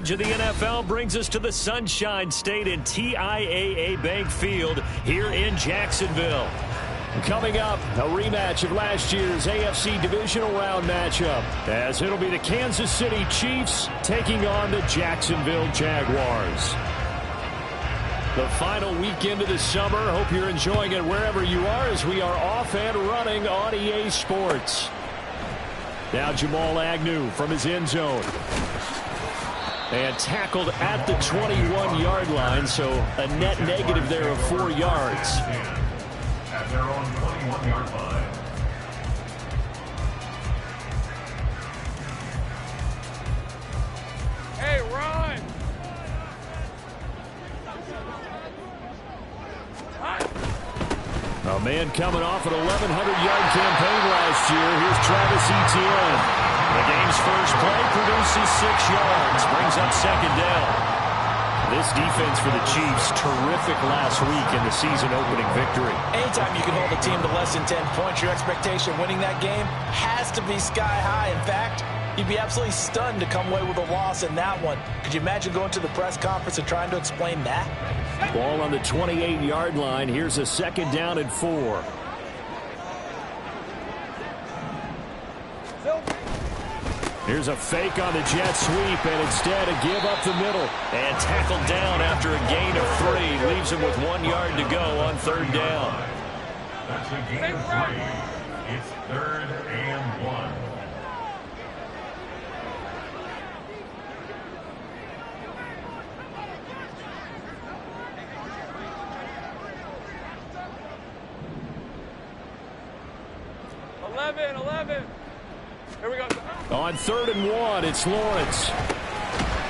coverage of the NFL brings us to the Sunshine State and TIAA Bank Field here in Jacksonville. Coming up, a rematch of last year's AFC Divisional Round matchup, as it'll be the Kansas City Chiefs taking on the Jacksonville Jaguars. The final weekend of the summer. Hope you're enjoying it wherever you are as we are off and running on EA Sports. Now Jamal Agnew from his end zone. And tackled at the 21-yard line, so a net negative there of 4 yards. At their own 21-yard line. Hey, run! A man coming off an 1,100-yard campaign last year. Here's Travis Etienne. The game's first play produces 6 yards. Brings up second down. This defense for the Chiefs, terrific last week in the season-opening victory. Anytime you can hold a team to less than 10 points, your expectation winning that game has to be sky high. In fact, you'd be absolutely stunned to come away with a loss in that one. Could you imagine going to the press conference and trying to explain that? Ball on the 28-yard line. Here's a second down and 4. Here's a fake on the jet sweep, and instead a give up the middle. And tackled down after a gain of 3. Leaves him with 1 yard to go on third down. That's a gain of 3. It's 3rd and 1. Here we go. On 3rd and 1, it's Lawrence.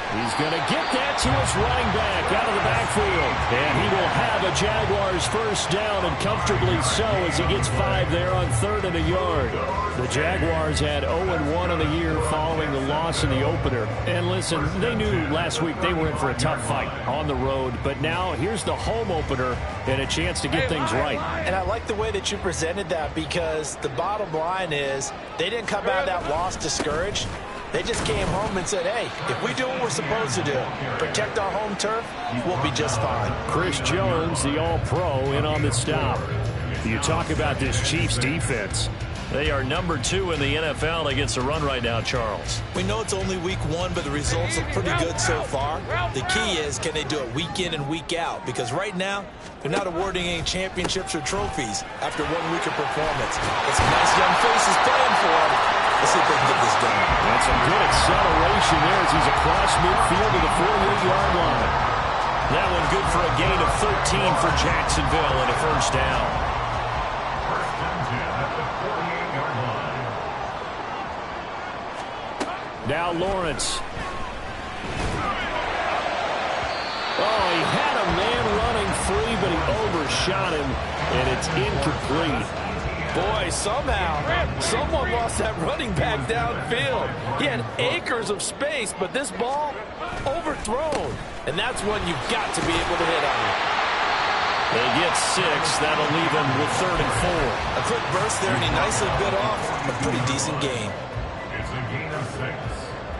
He's going to get that to his running back out of the backfield. And he will have a Jaguars first down, and comfortably so, as he gets 5 there on 3rd and a yard. The Jaguars had 0-1 on the year following the loss in the opener. And listen, they knew last week they were in for a tough fight on the road. But now here's the home opener and a chance to get things right. And I like the way that you presented that, because the bottom line is they didn't come out of that loss discouraged. They just came home and said, hey, if we do what we're supposed to do, protect our home turf, we'll be just fine. Chris Jones, the All-Pro, in on the stop. You talk about this Chiefs defense. They are number 2 in the NFL against the run right now, Charles. We know it's only week 1, but the results look pretty good so far. The key is, can they do it week in and week out? Because right now, they're not awarding any championships or trophies after 1 week of performance. It's some nice young faces playing for them. Let's see if they can get this done. That's some good acceleration there as he's across midfield to the 48-yard line. That one good for a gain of 13 for Jacksonville and a first down. First and 10 at the 48-yard line. Now Lawrence. Oh, he had a man running free, but he overshot him, and it's incomplete. Boy, somehow, someone lost that running back downfield. He had acres of space, but this ball overthrown. And that's one you've got to be able to hit on. They get 6. That'll leave him with 3rd and 4. A quick burst there, and he nicely bit off a pretty decent gain. It's a gain of 6.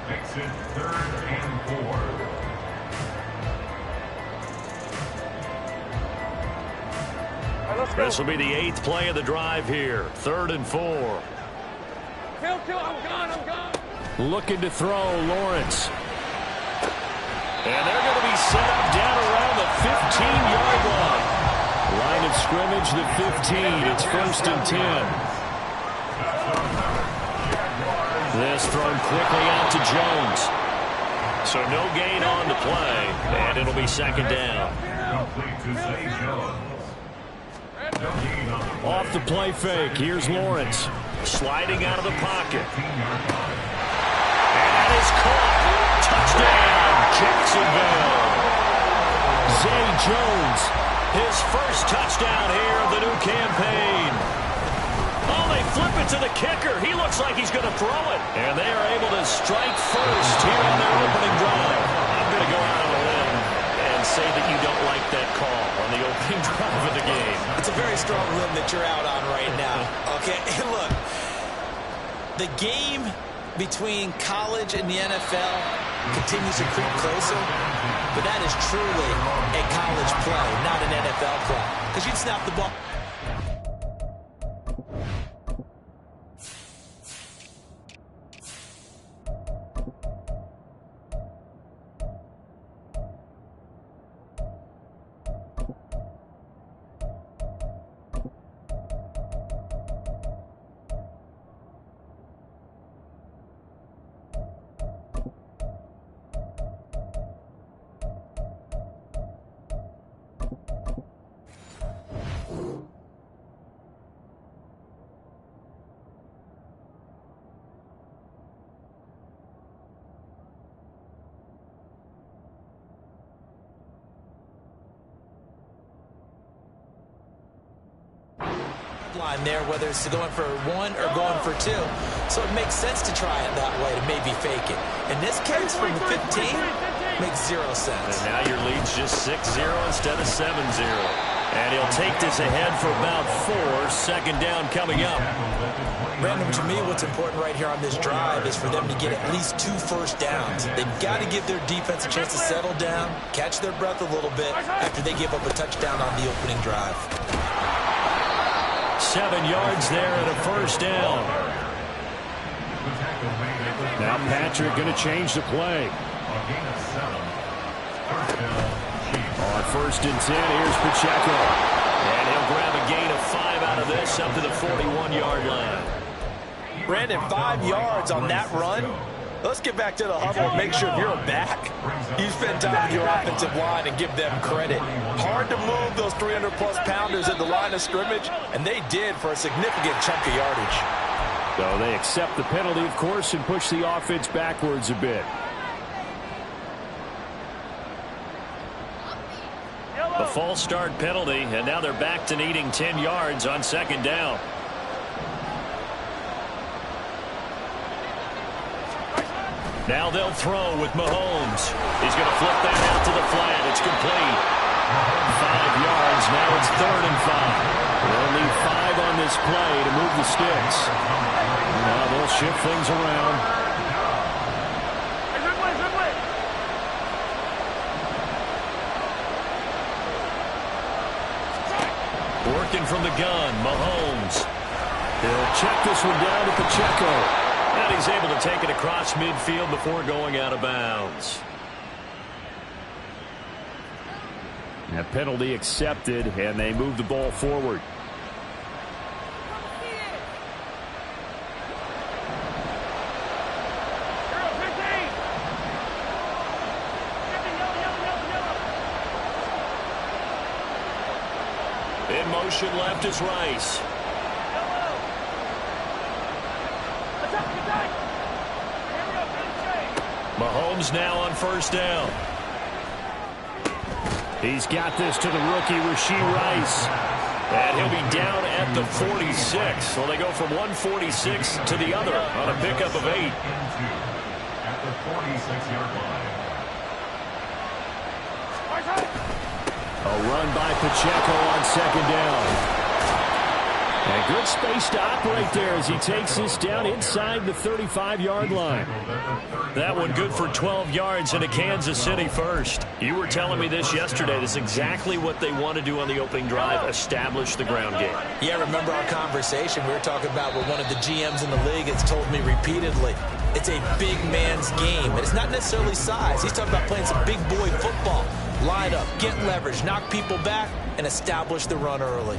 Makes it 3rd and 4. This will be the 8th play of the drive here. 3rd and 4. Kill, I'm gone. Looking to throw, Lawrence. And they're going to be set up down around the 15-yard line. Line of scrimmage, the 15. It's 1st and 10. This thrown quickly out to Jones. So no gain on the play, and it'll be 2nd down. Complete to Zay Jones. Off the play fake, here's Lawrence. Sliding out of the pocket. And that is caught. Touchdown, Jacksonville. Zay Jones, his first touchdown here of the new campaign. Oh, they flip it to the kicker. He looks like he's going to throw it. And they are able to strike first here on their opening drive. I'm going to go out on a limb and say that you don't like that call on the opening drive of the game. It's a very strong limb that you're out on right now. Okay, and look, the game between college and the NFL continues to creep closer. But that is truly a college play, not an NFL play. Because you'd snap the ball. Line there, whether it's going for one or going for two. So it makes sense to try it that way to maybe fake it. In this case, from the 15, makes 0 sense. And now your lead's just 6-0 instead of 7-0. And he'll take this ahead for about 4. Second down coming up. Brandon, to me, what's important right here on this drive is for them to get at least 2 first downs. They've got to give their defense a chance to settle down, catch their breath a little bit after they give up a touchdown on the opening drive. 7 yards there and a first down. Now Patrick going to change the play. On 1st and 10, here's Pacheco. And he'll grab a gain of 5 out of this up to the 41-yard line. Brandon, 5 yards on that run. Let's get back to the huddle and make sure if you're a back, you spend time with your offensive line and give them credit. Hard to move those 300-plus pounders at the line of scrimmage, and they did for a significant chunk of yardage. So they accept the penalty, of course, and push the offense backwards a bit. A false start penalty, and now they're back to needing 10 yards on 2nd down. Now they'll throw with Mahomes. He's going to flip that out to the flat. It's complete. 5 yards. Now it's 3rd and 5. They'll need 5 on this play to move the sticks. Now they'll shift things around. Working from the gun, Mahomes. He'll check this one down to Pacheco. And he's able to take it across midfield before going out of bounds. A penalty accepted, and they move the ball forward. In motion left is Rice. Mahomes now on 1st down. He's got this to the rookie, Rashee Rice. And he'll be down at the 46. So they go from 146 to the other on a pickup of 8. At the 46-yard line. A run by Pacheco on 2nd down. And good space to operate there as he takes this down inside the 35-yard line. That one good for 12 yards and a Kansas City first. You were telling me this yesterday. This is exactly what they want to do on the opening drive, establish the ground game. Yeah, remember our conversation we were talking about with one of the GMs in the league has told me repeatedly. It's a big man's game, and it's not necessarily size. He's talking about playing some big boy football. Line up, get leverage, knock people back, and establish the run early.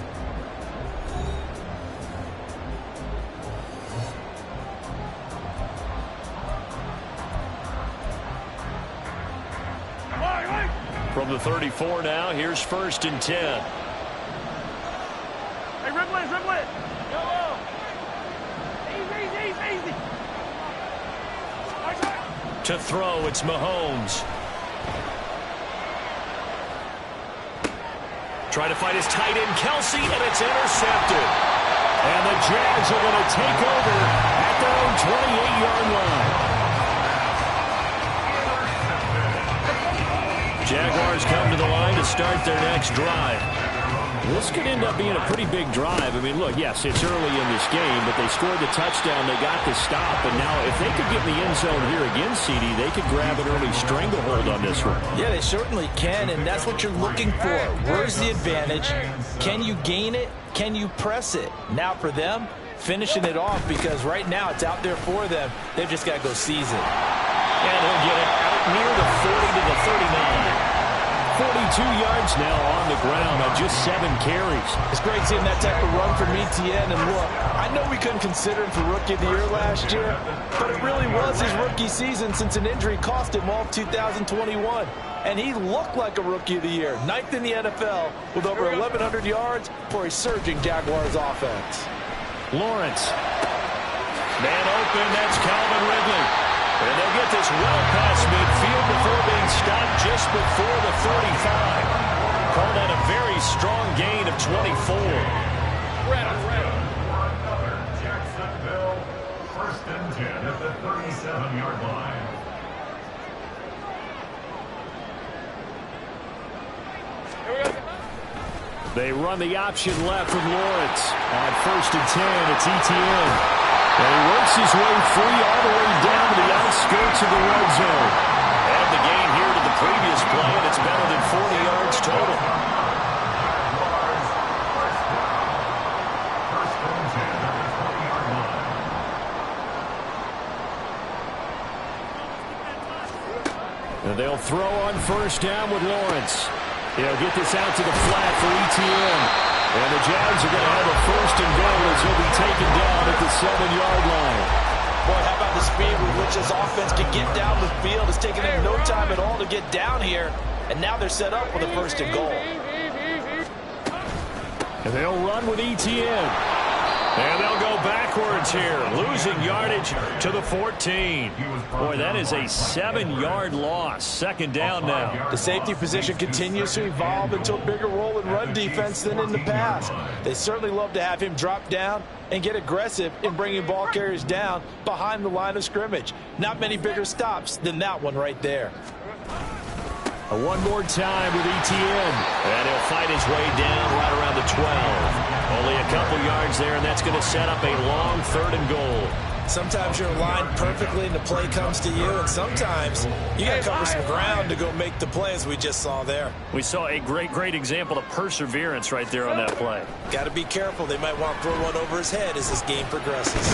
From the 34 now, here's 1st and 10. Hey, rip it. Yellow. Easy. To throw, it's Mahomes. Trying to find his tight end, Kelsey, and it's intercepted. And the Jags are going to take over at their own 28-yard line. Jaguars come to the line to start their next drive. This could end up being a pretty big drive. I mean, look, yes, it's early in this game, but they scored the touchdown. They got the stop. And now if they could get in the end zone here again, CD, they could grab an early stranglehold on this one. Yeah, they certainly can, and that's what you're looking for. Where's the advantage? Can you gain it? Can you press it? Now for them, finishing it off, because right now it's out there for them. They've just got to go seize it. And he'll get it out near the 40 to the 39. 42 yards now on the ground on just 7 carries. It's great seeing that type of run from ETN. And look, I know we couldn't consider him for Rookie of the Year last year, but it really was his rookie season since an injury cost him all of 2021. And he looked like a Rookie of the Year, 9th in the NFL with over 1,100 yards for a surging Jaguars offense. Lawrence. Man open, that's Calvin Ridley. And they'll get this well past midfield before being stopped just before the 35. Call that a very strong gain of 24. Jacksonville, 1st and 10 at the 37-yard line. They run the option left with Lawrence. On 1st and 10, it's ETN. And he works his way free all the way down to the outskirts of the red zone. And the gain here to the previous play, and it's better than 40 yards total. And they'll throw on 1st down with Lawrence. He'll get this out to the flat for ETN. And the Jags are going to have a 1st and goal as he'll be taken down at the 7-yard line. Boy, how about the speed with which this offense can get down the field? It's taken them no time at all to get down here. And now they're set up with a 1st and goal. And they'll run with ETN. And they'll go backwards here, losing yardage to the 14. Boy, that is a 7-yard loss. 2nd down now. The safety position continues to evolve into a bigger role in run defense than in the past. They certainly love to have him drop down and get aggressive in bringing ball carriers down behind the line of scrimmage. Not many bigger stops than that one right there. One more time with ETN. And he'll fight his way down right around the 12. Only a couple yards there, and that's going to set up a long 3rd and goal. Sometimes you're aligned perfectly and the play comes to you, and sometimes you got to cover some ground to go make the play, as we just saw there. We saw a great example of perseverance right there on that play. Got to be careful. They might want to throw one over his head as this game progresses.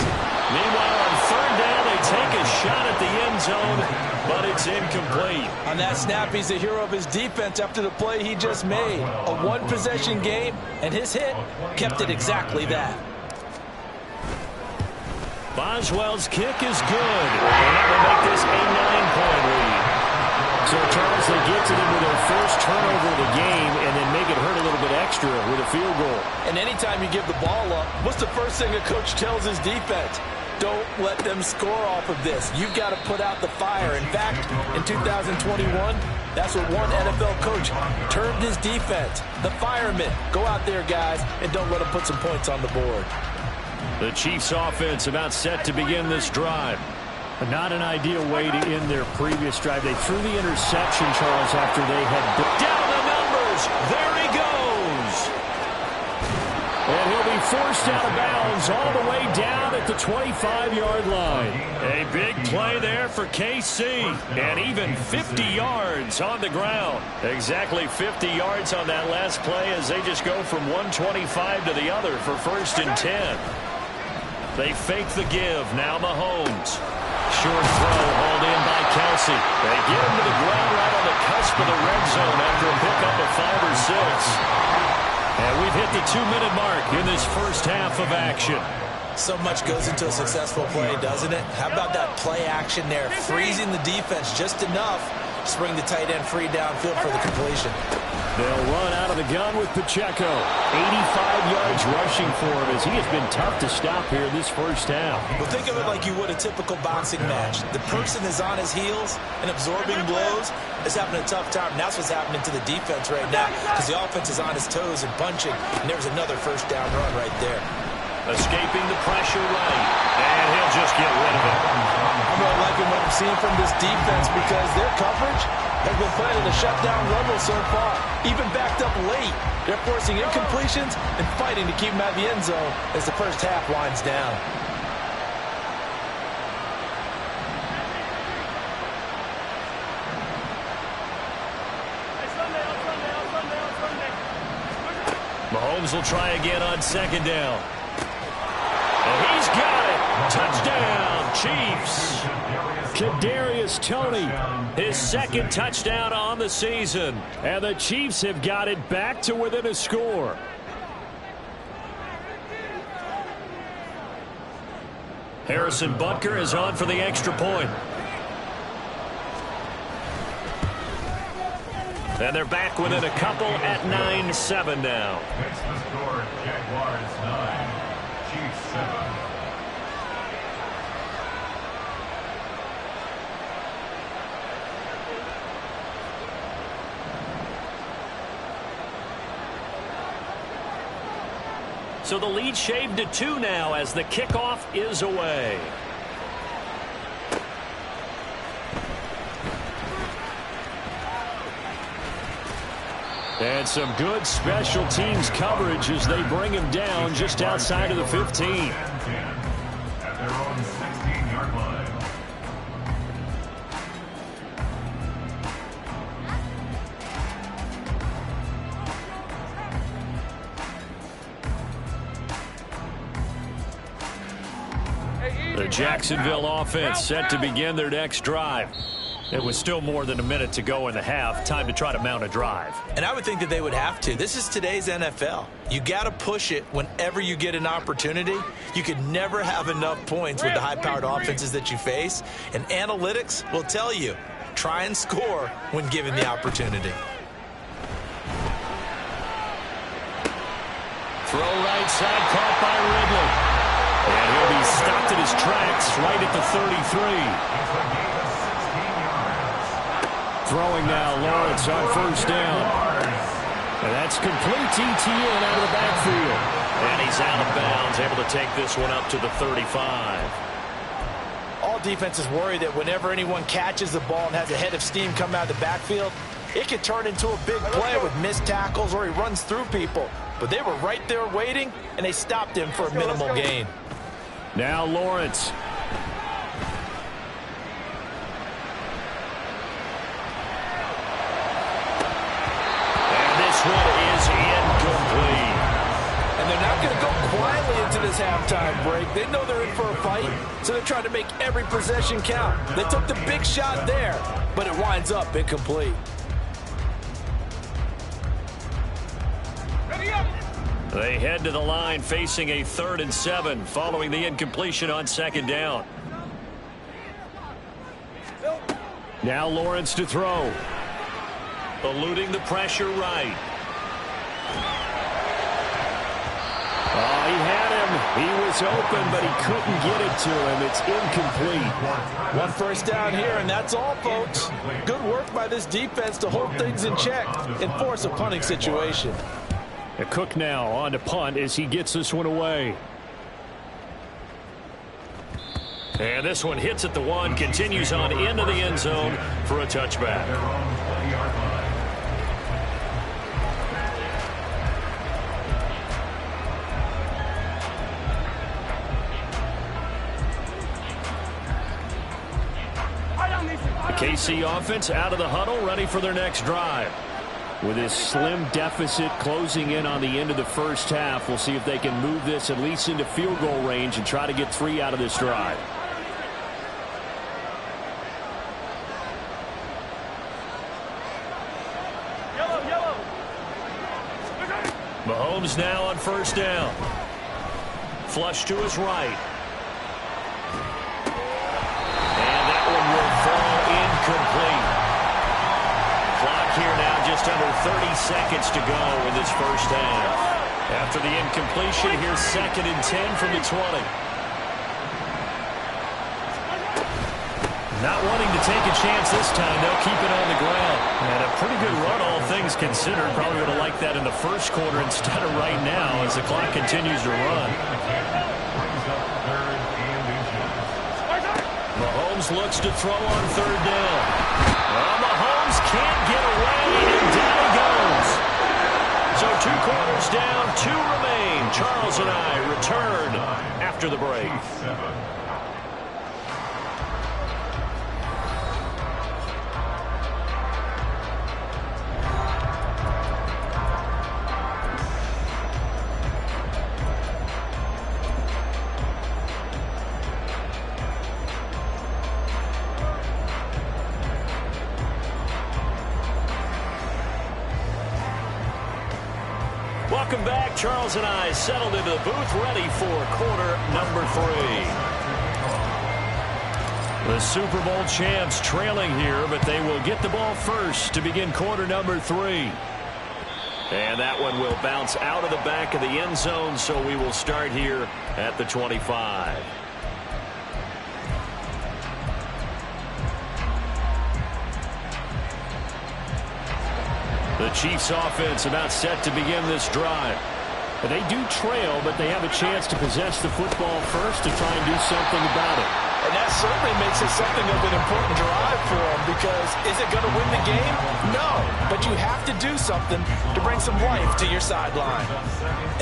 Meanwhile, on 3rd down, they take a shot at the end zone, but it's incomplete. On that snap, he's the hero of his defense after the play he just made. A one-possession game, and his hit kept it exactly that. Boswell's kick is good. And that will make this a 9-point lead. So, Charles, they get to them with their first turnover of the game and then make it hurt a little bit extra with a field goal. And anytime you give the ball up, what's the first thing a coach tells his defense? Don't let them score off of this. You've got to put out the fire. In fact, in 2021, that's what one NFL coach termed his defense. The firemen. Go out there, guys, and don't let them put some points on the board. The Chiefs offense about set to begin this drive. But not an ideal way to end their previous drive. They threw the interception, Charles, after they had down the numbers. There he goes. And he'll be forced out of bounds all the way down at the 25-yard line. A big play there for KC. And even 50 yards on the ground. Exactly 50 yards on that last play as they just go from 125 to the other for 1st and 10. They fake the give. Now Mahomes. Short throw hauled in by Kelsey. They get him to the ground right on the cusp of the red zone after a pickup of 5 or 6. And we've hit the 2-minute mark in this first half of action. So much goes into a successful play, doesn't it? How about that play action there? Freezing the defense just enough to bring the tight end free downfield for the completion. They'll run out of the gun with Pacheco. 85 yards rushing for him as he has been tough to stop here this first half. Well, think of it like you would a typical boxing match. The person is on his heels and absorbing blows is having a tough time. And that's what's happening to the defense right now because the offense is on his toes and punching. And there's another 1st down run right there. Escaping the pressure right. And he'll just get rid of it. I'm really liking what I'm seeing from this defense because their coverage has been playing in the shutdown level so far. Even backed up late, they're forcing incompletions and fighting to keep them out of the end zone as the first half winds down. Mahomes will try again on second down. And he's got it. Touchdown, Chiefs. Kadarius Toney, his second touchdown on the season. And the Chiefs have got it back to within a score. Harrison Butker is on for the extra point. And they're back within a couple at 9-7 now. Makes the score, Jaguars 9, Chiefs 7. So the lead shaved to 2 now as the kickoff is away. And some good special teams coverage as they bring him down just outside of the 15. At their own 16-yard line. The Jacksonville offense set to begin their next drive. It was still more than a minute to go in the half. Time to try to mount a drive. And I would think that they would have to. This is today's NFL. You got to push it whenever you get an opportunity. You could never have enough points with the high-powered offenses that you face. And analytics will tell you, try and score when given the opportunity. Throw right side, caught by Ridley. And he'll be stopped in his tracks right at the 33. Throwing now, Lawrence on first down. And that's complete TTN out of the backfield. And he's out of bounds, able to take this one up to the 35. All defenses worry that whenever anyone catches the ball and has a head of steam come out of the backfield, it can turn into a big play with missed tackles or he runs through people. But they were right there waiting, and they stopped him for a minimal gain. Now Lawrence. This one is incomplete. And they're not going to go quietly into this halftime break. They know they're in for a fight, so they're trying to make every possession count. They took the big shot there, but it winds up incomplete. They head to the line facing a 3rd and 7 following the incompletion on second down. Now Lawrence to throw. Eluding the pressure right. Oh, he had him. He was open, but he couldn't get it to him. It's incomplete. One first down here, and that's all, folks. Good work by this defense to hold things in check and force a punting situation. Cook now on to punt as he gets this one away. And this one hits at the 1, continues on into the end zone for a touchback. The KC offense out of the huddle, ready for their next drive. With this slim deficit closing in on the end of the first half, we'll see if they can move this at least into field goal range and try to get 3 out of this drive. Mahomes now on first down. Flush to his right. And that one will fall incomplete. Clock here now just under 30 seconds to go in this first half. After the incompletion, here's 2nd and 10 from the 20. Not wanting to take a chance this time, they'll keep it on the ground. And a pretty good run, all things considered. Probably would have liked that in the first quarter instead of right now as the clock continues to run. Mahomes looks to throw on third down. Well, Mahomes can't get away, and down he goes. So 2 quarters down, 2 remain. Charles and I return after the break. Welcome back. Charles and I settled into the booth, ready for quarter number 3. The Super Bowl champs trailing here, but they will get the ball first to begin quarter number 3. And that one will bounce out of the back of the end zone, so we will start here at the 25. The Chiefs offense about set to begin this drive. They do trail, but they have a chance to possess the football first to try and do something about it. And that certainly makes it something of an important drive for them, because is it going to win the game? No, but you have to do something to bring some life to your sideline.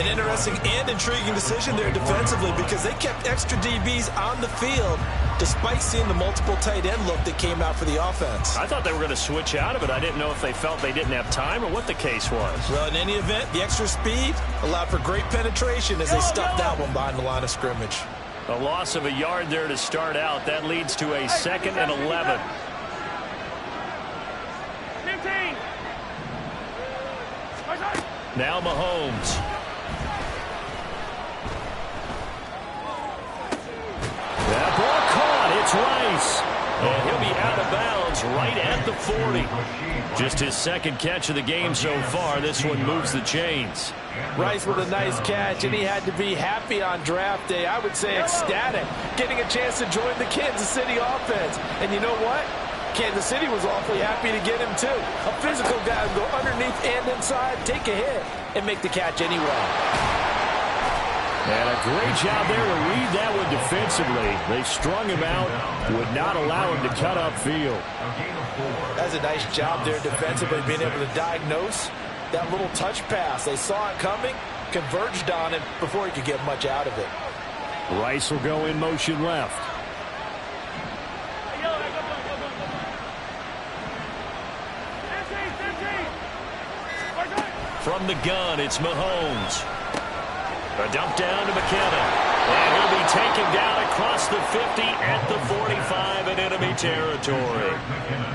An interesting and intriguing decision there defensively, because they kept extra DBs on the field despite seeing the multiple tight end look that came out for the offense. I thought they were going to switch out of it. I didn't know if they felt they didn't have time or what the case was. Well, in any event, the extra speed allowed for great penetration as they stuffed that one behind the line of scrimmage. A loss of a yard there to start out. That leads to a 2nd and 11. 15. Now Mahomes. That ball caught. It's Rice. And he'll be out of bounds right at the 40. Just his 2nd catch of the game so far. This one moves the chains. Rice with a nice catch, and he had to be happy on draft day. I would say ecstatic, getting a chance to join the Kansas City offense. And you know what? Kansas City was awfully happy to get him, too. A physical guy who go underneath and inside, take a hit, and make the catch anyway. And a great job there to read that one defensively. They strung him out, would not allow him to cut upfield. That's a nice job there defensively, being able to diagnose that little touch pass. They saw it coming, converged on it before he could get much out of it. Rice will go in motion left. From the gun, it's Mahomes. A dump down to McKenna. And he'll be taken down across the 50 at the 45 in enemy territory.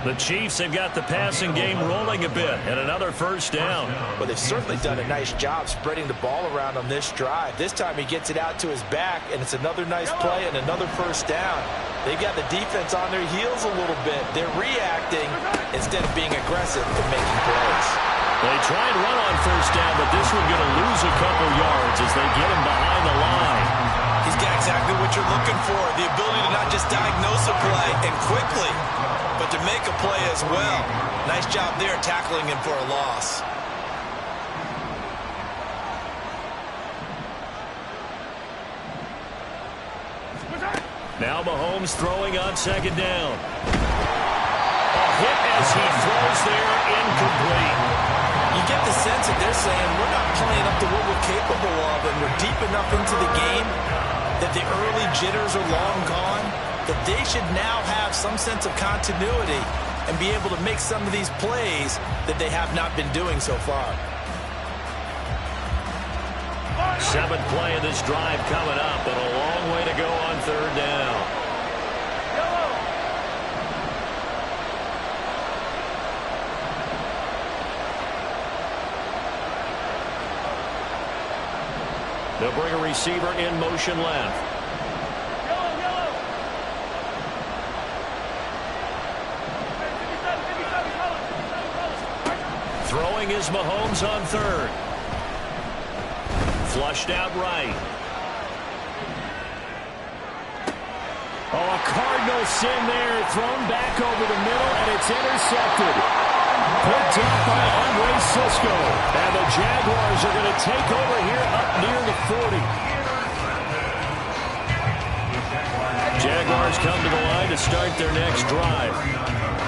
The Chiefs have got the passing game rolling a bit, and another first down. Well, they've certainly done a nice job spreading the ball around on this drive. This time he gets it out to his back, and it's another nice play and another first down. They've got the defense on their heels a little bit. They're reacting instead of being aggressive and making plays. They try and run on first down, but this one's going to lose a couple yards as they get him behind the line. He's got exactly what you're looking for, the ability to not just diagnose a play and quickly, but to make a play as well. Nice job there tackling him for a loss. Now Mahomes throwing on 2nd down. A hit as he throws there, incomplete. You get the sense that they're saying we're not playing up to what we're capable of, and we're deep enough into the game that the early jitters are long gone, that they should now have some sense of continuity and be able to make some of these plays that they have not been doing so far. 7th play of this drive coming up, and a long way to go on 3rd down. They'll bring a receiver in motion left. Throwing is Mahomes on 3rd. Flushed out right. Oh, a Cardinal sin there. Thrown back over the middle, and it's intercepted. Picked up by Andre Cisco. And the Jaguars are going to take over here up near the 40. Jaguars come to the line to start their next drive.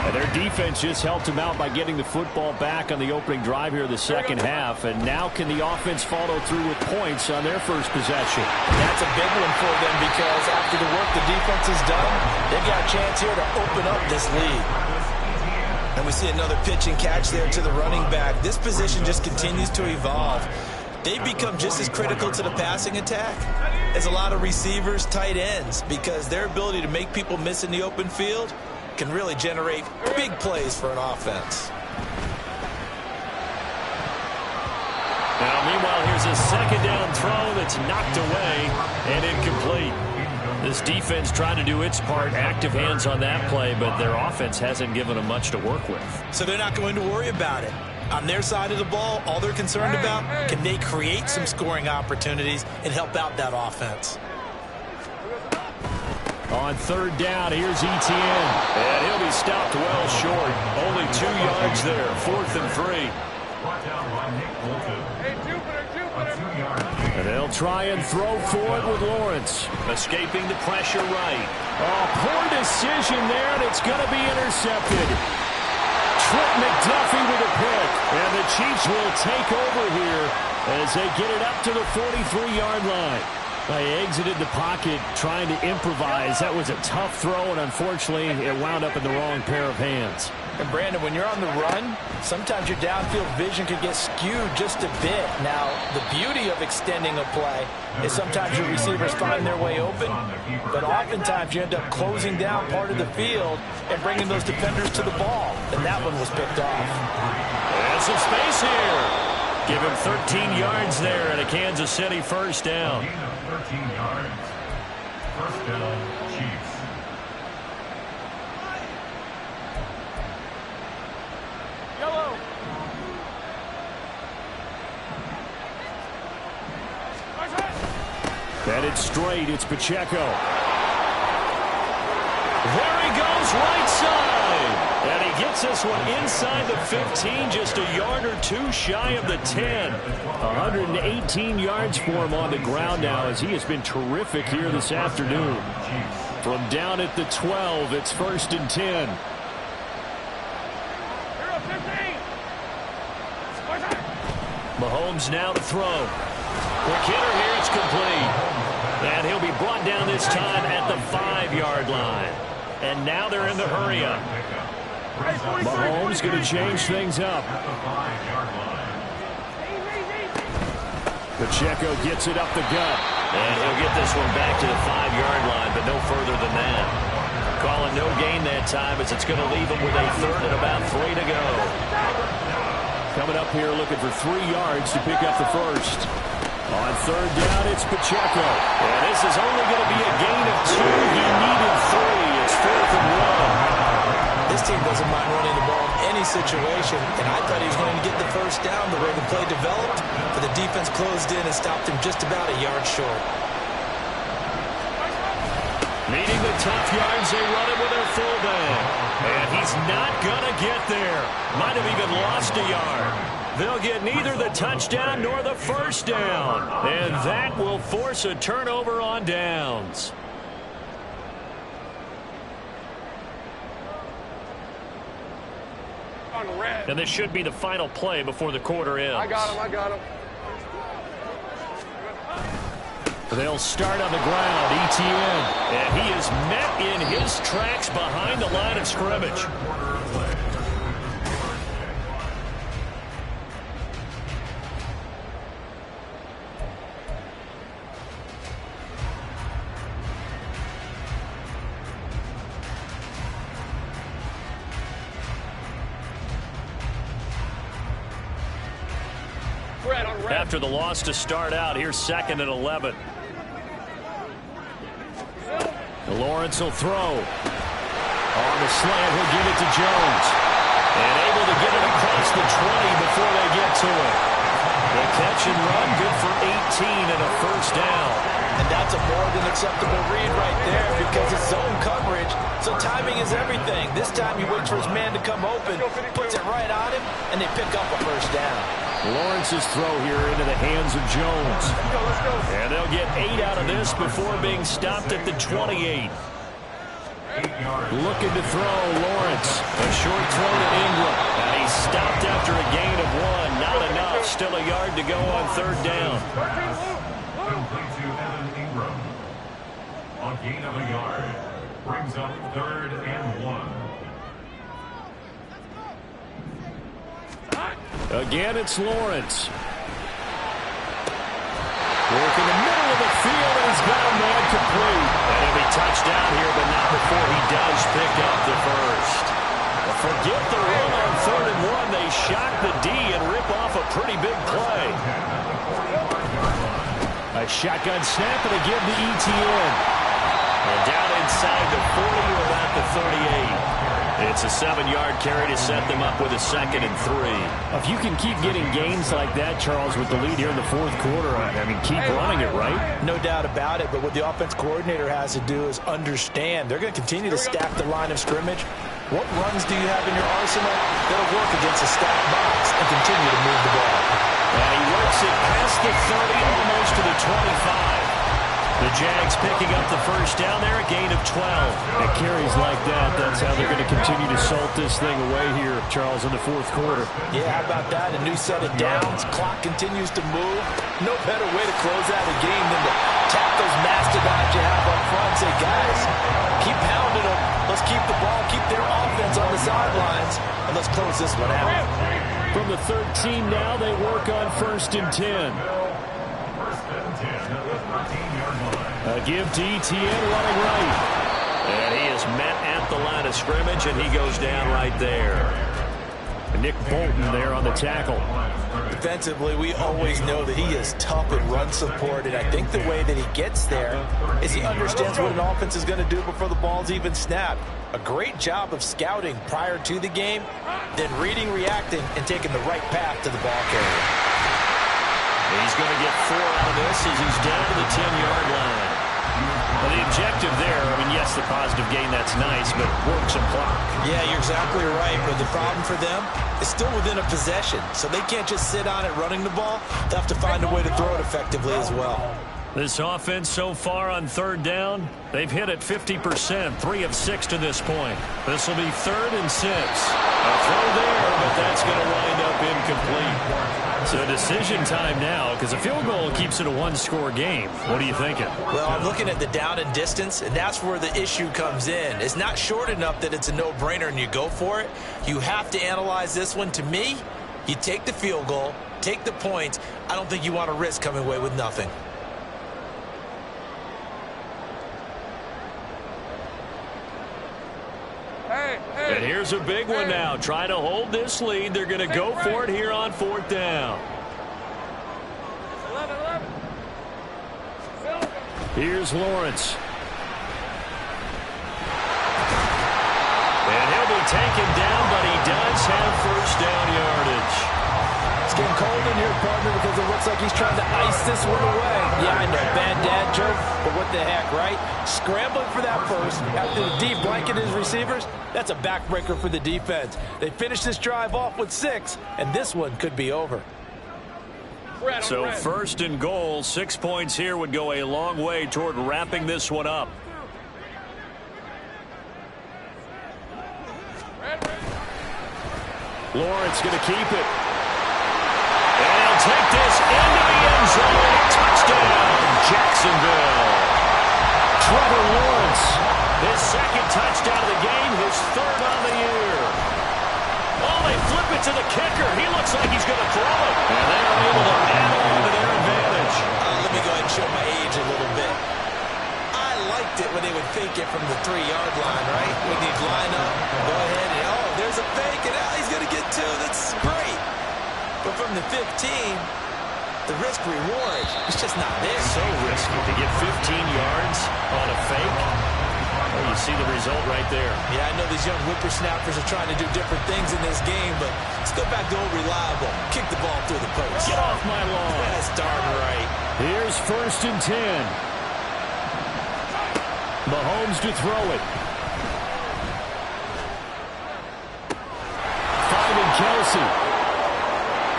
And their defense just helped them out by getting the football back on the opening drive here in the second half. And now can the offense follow through with points on their first possession? That's a big one for them because after the work the defense has done, they've got a chance here to open up this lead. And we see another pitch and catch there to the running back. This position just continues to evolve. They've become just as critical to the passing attack as a lot of receivers, tight ends, because their ability to make people miss in the open field can really generate big plays for an offense. Now, meanwhile, here's a second down throw that's knocked away and incomplete. This defense trying to do its part, active hands on that play, but their offense hasn't given them much to work with. So they're not going to worry about it. On their side of the ball, all they're concerned about, can they create some scoring opportunities and help out that offense? On third down, here's Etienne. And he'll be stopped well short. Only 2 yards there, 4th and 3. And they'll try and throw for it with Lawrence. Escaping the pressure right. Oh, poor decision there, and it's going to be intercepted. Trent McDuffie with a pick. And the Chiefs will take over here as they get it up to the 43-yard line. They exited the pocket trying to improvise. That was a tough throw, and unfortunately, it wound up in the wrong pair of hands. And Brandon, when you're on the run, sometimes your downfield vision can get skewed just a bit. Now, the beauty of extending a play is sometimes your receivers find their way open, but oftentimes you end up closing down part of the field and bringing those defenders to the ball. And that one was picked off. And some space here. Give him 13 yards there and a Kansas City first down. 13 yards. First down, Chiefs. Yellow. Headed straight, it's Pacheco. There he goes, right side. And he gets this one inside the 15, just a yard or two shy of the 10. 118 yards for him on the ground now as he has been terrific here this afternoon. From down at the 12, it's 1st and 10. Mahomes now to throw. Quick hitter here, it's complete. And he'll be brought down this time at the 5-yard line. And now they're in the hurry-up. Mahomes going to change things up. Pacheco gets it up the gut. And he'll get this one back to the 5-yard line, but no further than that. Calling no gain that time as it's going to leave him with a 3rd and about 3 to go. Coming up here looking for 3 yards to pick up the first. On 3rd down, it's Pacheco. And this is only going to be a gain of 2. He needed 3. It's 4th and 1. This team doesn't mind running the ball in any situation, and I thought he was going to get the first down the way the play developed, but the defense closed in and stopped him just about a yard short. Needing the tough yards, they run it with their fullback. And he's not going to get there. Might have even lost a yard. They'll get neither the touchdown nor the first down. And that will force a turnover on downs. And this should be the final play before the quarter ends. I got him. They'll start on the ground, Etienne. And he is met in his tracks behind the line of scrimmage. After the loss to start out, here's 2nd and 11. Lawrence will throw. On the slant, he'll give it to Jones. And able to get it across the 20 before they get to it. The catch and run, good for 18 and a first down. And that's a more than acceptable read right there because it's zone coverage, so timing is everything. This time he waits for his man to come open, puts it right on him, and they pick up a first down. Lawrence's throw here into the hands of Jones. And they'll get 8 out of this before being stopped at the 28. Looking to throw, Lawrence. A short throw to Ingram. And he's stopped after a gain of 1. Not enough. Still a yard to go on third down. Complete to Evan Ingram. A gain of a yard. Brings up 3rd and 1. Again, it's Lawrence. Work in the middle of the field, and he's got a man complete. And he'll be touchdown here, but not before he does pick up the first. Forget the run on 3rd and 1. They shock the D and rip off a pretty big play. A shotgun snap and a give to ETN. And down inside the 40 or about the 38. It's a 7-yard carry to set them up with a 2nd and 3. If you can keep getting gains like that, Charles, with the lead here in the 4th quarter, I mean, keep running it, right? No doubt about it, but what the offense coordinator has to do is understand. They're going to continue to stack the line of scrimmage. What runs do you have in your arsenal that'll work against a stacked box and continue to move the ball? And he works it past the 30, almost to the 25. The Jags picking up the first down there, a gain of 12. And carries like that, that's how they're going to continue to salt this thing away here, Charles, in the 4th quarter. Yeah, how about that? A new set of downs. Clock continues to move. No better way to close out a game than to tap those mastodons you have up front and say, guys, keep pounding them. Let's keep the ball, keep their offense on the sidelines, and let's close this one out. From the 13 now, they work on 1st and 10. A give to ETN running right. And he is met at the line of scrimmage, and he goes down right there. Nick Bolton there on the tackle. Defensively, we always know that he is tough at run support, and I think the way that he gets there is he understands what an offense is going to do before the ball's even snapped. A great job of scouting prior to the game, then reading, reacting, and taking the right path to the ball carrier. He's going to get 4 out of this as he's down to the 10-yard line. Well, the objective there, I mean, yes, the positive gain, that's nice, but work some clock. Yeah, you're exactly right, but the problem for them is still within a possession, so they can't just sit on it running the ball. They have to find a way to throw it effectively as well. This offense so far on 3rd down, they've hit it 50%, 3 of 6 to this point. This will be 3rd and 6. A throw there, but that's going to wind up incomplete. So decision time now, because a field goal keeps it a 1-score game. What are you thinking? Well, I'm looking at the down and distance, and that's where the issue comes in. It's not short enough that it's a no-brainer and you go for it. You have to analyze this one. To me, you take the field goal, take the points. I don't think you want to risk coming away with nothing. And here's a big one now. Trying to hold this lead. They're going to go for it here on 4th down. Here's Lawrence. And he'll be taken down, but he does have first down yardage. It's getting cold in here, partner, because it looks like he's trying to ice this one away. Yeah, I know, bad dad joke, but what the heck, right? Scrambling for that first after the deep blanket his receivers, that's a backbreaker for the defense. They finish this drive off with 6, and this one could be over. So 1st and goal, 6 points here would go a long way toward wrapping this one up. Lawrence going to keep it. And he'll take this into the end zone. Touchdown, Jacksonville. Trevor Lawrence, his 2nd touchdown of the game, his 3rd on the year. Oh, they flip it to the kicker. He looks like he's going to throw it. And they are able to add on to their advantage. Let me go ahead and show my age a little bit. I liked it when they would fake it from the 3-yard line, right? When he'd line up, go ahead, and oh, there's a fake, and he's going to get 2. That's great. But from the 15, the risk-reward is just not there. So risky to get 15 yards on a fake. Well, you see the result right there. Yeah, I know these young whippersnappers are trying to do different things in this game, but let's go back to old reliable. Kick the ball through the post. Get off my lawn. That's darn right. Here's 1st and 10. Mahomes to throw it. 5 and Kelsey.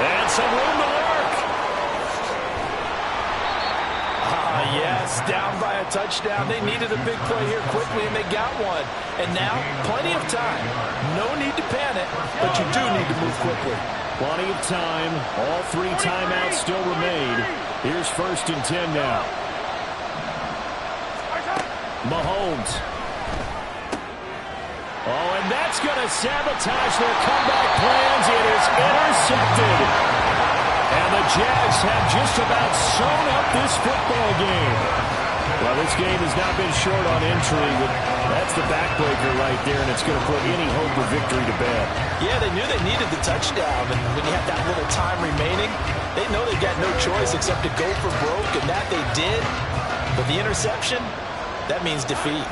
And some room to work. Yes, Jets down by a touchdown. They needed a big play here quickly, and they got one. And now, plenty of time. No need to panic, but you do need to move quickly. Plenty of time. All 3 timeouts still remain. Here's 1st and 10 now. Mahomes. Oh, and that's going to sabotage their comeback plans. It is intercepted. And the Jags have just about sewn up this football game. Well, this game has not been short on intrigue. That's the backbreaker right there, and it's going to put any hope of victory to bed. Yeah, they knew they needed the touchdown, and when you have that little time remaining, they know they got no choice except to go for broke, and that they did. But the interception, that means defeat.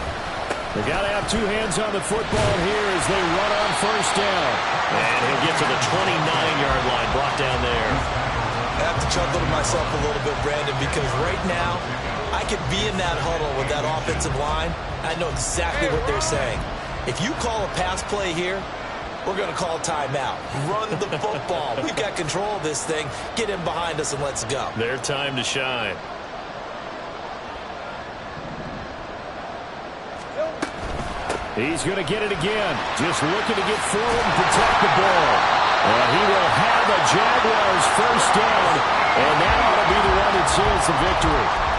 They got to have 2 hands on the football here as they run on 1st down. And he'll get to the 29-yard line, brought down there. I have to chuckle to myself a little bit, Brandon, because right now, I could be in that huddle with that offensive line. I know exactly what they're saying. If you call a pass play here, we're going to call timeout. Run the football. We've got control of this thing. Get in behind us and let's go. Their time to shine. He's going to get it again. Just looking to get forward and protect the ball. And he will have a Jaguars 1st down. And that ought to be the one that seals the victory.